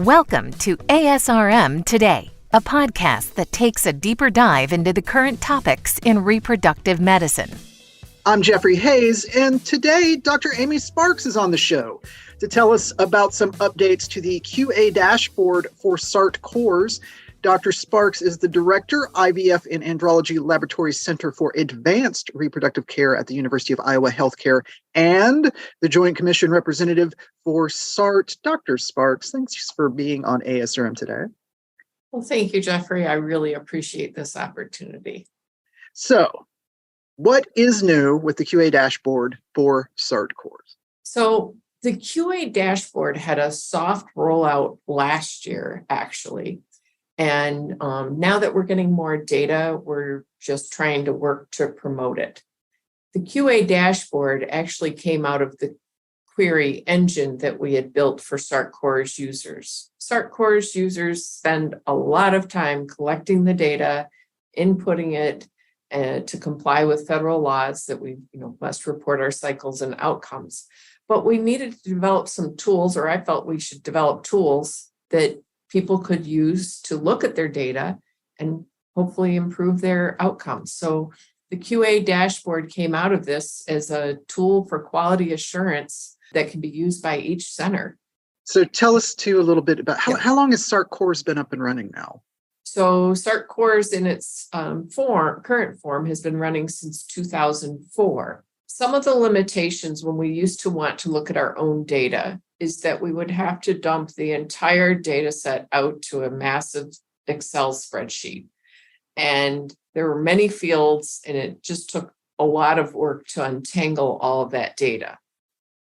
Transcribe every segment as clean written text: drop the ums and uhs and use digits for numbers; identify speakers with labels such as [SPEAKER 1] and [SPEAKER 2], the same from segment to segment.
[SPEAKER 1] Welcome to ASRM Today, a podcast that takes a deeper dive into the current topics in reproductive medicine.
[SPEAKER 2] I'm Jeffrey Hayes, and today Dr. Amy Sparks is on the show to tell us about some updates to the QA dashboard for SART CORS. Dr. Sparks is the Director, IVF and Andrology Laboratory Center for Advanced Reproductive Care at the University of Iowa Healthcare and the Joint Commission Representative for SART. Dr. Sparks, thanks for being on ASRM today.
[SPEAKER 3] Well, thank you, Jeffrey. I really appreciate this opportunity.
[SPEAKER 2] So, what is new with the QA dashboard for SART CORS?
[SPEAKER 3] So, the QA dashboard had a soft rollout last year, actually. And now that we're getting more data, we're just trying to work to promote it. The QA dashboard actually came out of the query engine that we had built for SART CORS users. SART CORS users spend a lot of time collecting the data, inputting it to comply with federal laws that we must report our cycles and outcomes. But we needed to develop some tools, or I felt we should develop tools that people could use to look at their data and hopefully improve their outcomes. So the QA dashboard came out of this as a tool for quality assurance that can be used by each center.
[SPEAKER 2] So tell us too a little bit about how long has SART CORS been up and running now?
[SPEAKER 3] So SART CORS in its current form has been running since 2004. Some of the limitations when we used to want to look at our own data is that we would have to dump the entire data set out to a massive Excel spreadsheet. And there were many fields, and it just took a lot of work to untangle all of that data.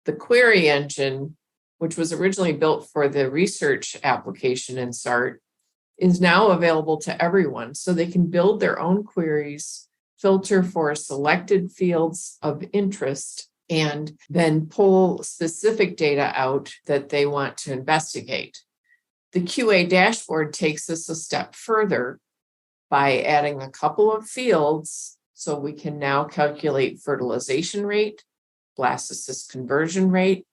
[SPEAKER 3] The query engine, which was originally built for the research application in SART, is now available to everyone, so they can build their own queries, filter for selected fields of interest, and then pull specific data out that they want to investigate. The QA dashboard takes us a step further by adding a couple of fields, so we can now calculate fertilization rate, blastocyst conversion rate,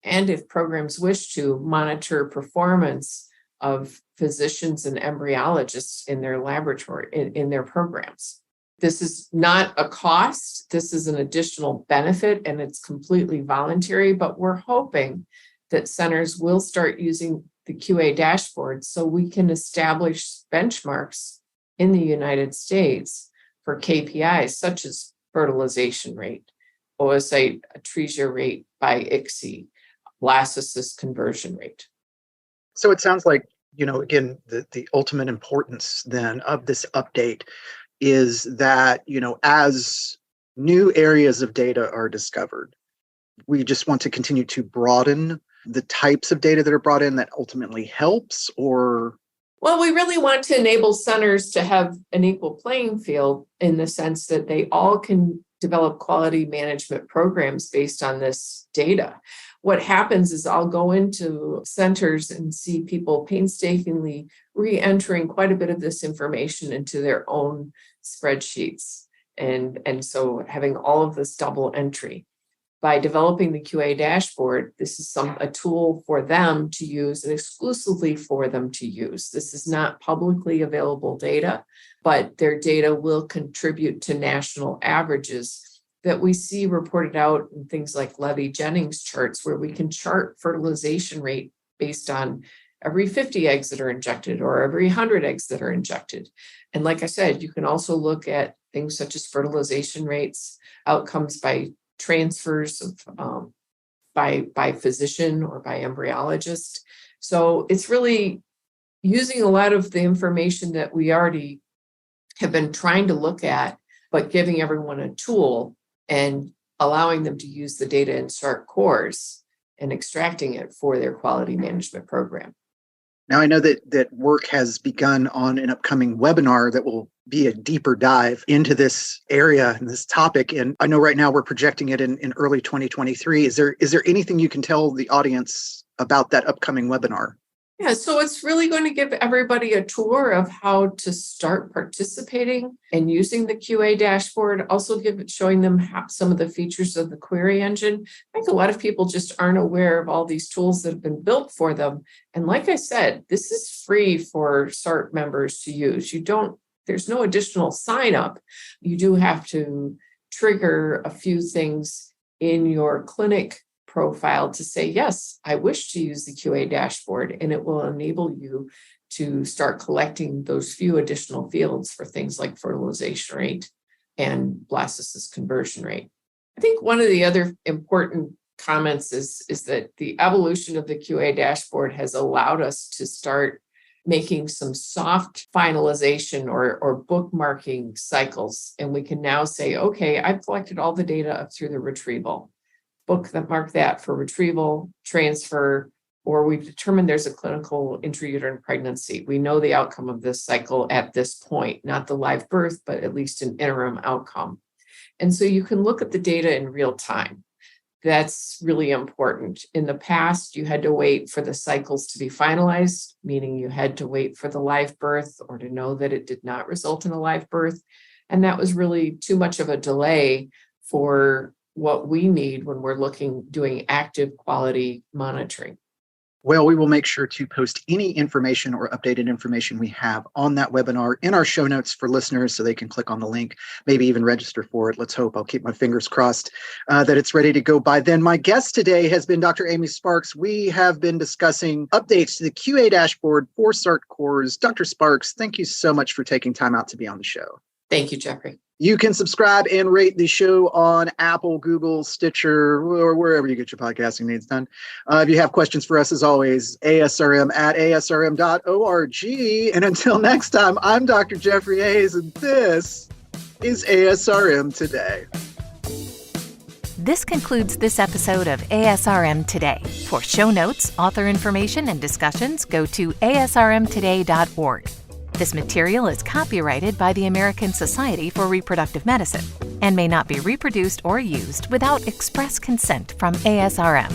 [SPEAKER 3] and if programs wish to, monitor performance of physicians and embryologists in their laboratory, in their programs. This is not a cost. This is an additional benefit, and it's completely voluntary, but we're hoping that centers will start using the QA dashboard so we can establish benchmarks in the United States for KPIs such as fertilization rate, oocyte atresia rate by ICSI, blastocyst conversion rate.
[SPEAKER 2] So it sounds like, again, the ultimate importance then of this update is that, as new areas of data are discovered, we just want to continue to broaden the types of data that are brought in that ultimately helps, or?
[SPEAKER 3] Well, we really want to enable centers to have an equal playing field in the sense that they all can develop quality management programs based on this data. What happens is I'll go into centers and see people painstakingly re-entering quite a bit of this information into their own spreadsheets. And so having all of this double entry. By developing the QA dashboard, this is a tool for them to use and exclusively for them to use. This is not publicly available data, but their data will contribute to national averages that we see reported out in things like Levy-Jennings charts, where we can chart fertilization rate based on every 50 eggs that are injected or every 100 eggs that are injected. And like I said, you can also look at things such as fertilization rates, outcomes by transfers of by physician or by embryologist. So it's really using a lot of the information that we already have been trying to look at, but giving everyone a tool and allowing them to use the data in SART CORS and extracting it for their quality management program.
[SPEAKER 2] Now, I know that work has begun on an upcoming webinar that will be a deeper dive into this area and this topic. And I know right now we're projecting it in early 2023. Is there anything you can tell the audience about that upcoming webinar?
[SPEAKER 3] Yeah, so it's really going to give everybody a tour of how to start participating and using the QA dashboard, also showing them some of the features of the query engine. I think a lot of people just aren't aware of all these tools that have been built for them. And like I said, this is free for SART members to use. There's no additional sign up. You do have to trigger a few things in your clinic profile to say, yes, I wish to use the QA dashboard, and it will enable you to start collecting those few additional fields for things like fertilization rate and blastocyst conversion rate. I think one of the other important comments is that the evolution of the QA dashboard has allowed us to start making some soft finalization or bookmarking cycles. And we can now say, okay, I've collected all the data up through the retrieval. Mark that for retrieval, transfer, or we've determined there's a clinical intrauterine pregnancy. We know the outcome of this cycle at this point, not the live birth, but at least an interim outcome. And so you can look at the data in real time. That's really important. In the past, you had to wait for the cycles to be finalized, meaning you had to wait for the live birth or to know that it did not result in a live birth. And that was really too much of a delay for what we need when we're doing active quality monitoring.
[SPEAKER 2] Well, we will make sure to post any information or updated information we have on that webinar in our show notes for listeners so they can click on the link, maybe even register for it. Let's hope. I'll keep my fingers crossed that it's ready to go by then. My guest today has been Dr. Amy Sparks. We have been discussing updates to the QA dashboard for SART CORS. Dr. Sparks, thank you so much for taking time out to be on the show.
[SPEAKER 3] Thank you, Jeffrey.
[SPEAKER 2] You can subscribe and rate the show on Apple, Google, Stitcher, or wherever you get your podcasting needs done. If you have questions for us, as always, asrm@asrm.org. And until next time, I'm Dr. Jeffrey Hayes, and this is ASRM Today.
[SPEAKER 1] This concludes this episode of ASRM Today. For show notes, author information, and discussions, go to asrmtoday.org. This material is copyrighted by the American Society for Reproductive Medicine and may not be reproduced or used without express consent from ASRM.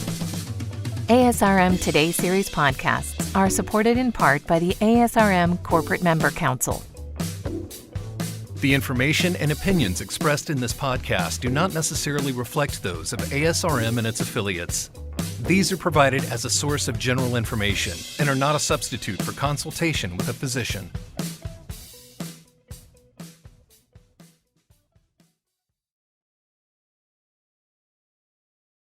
[SPEAKER 1] ASRM Today series podcasts are supported in part by the ASRM Corporate Member Council.
[SPEAKER 4] The information and opinions expressed in this podcast do not necessarily reflect those of ASRM and its affiliates. These are provided as a source of general information and are not a substitute for consultation with a physician.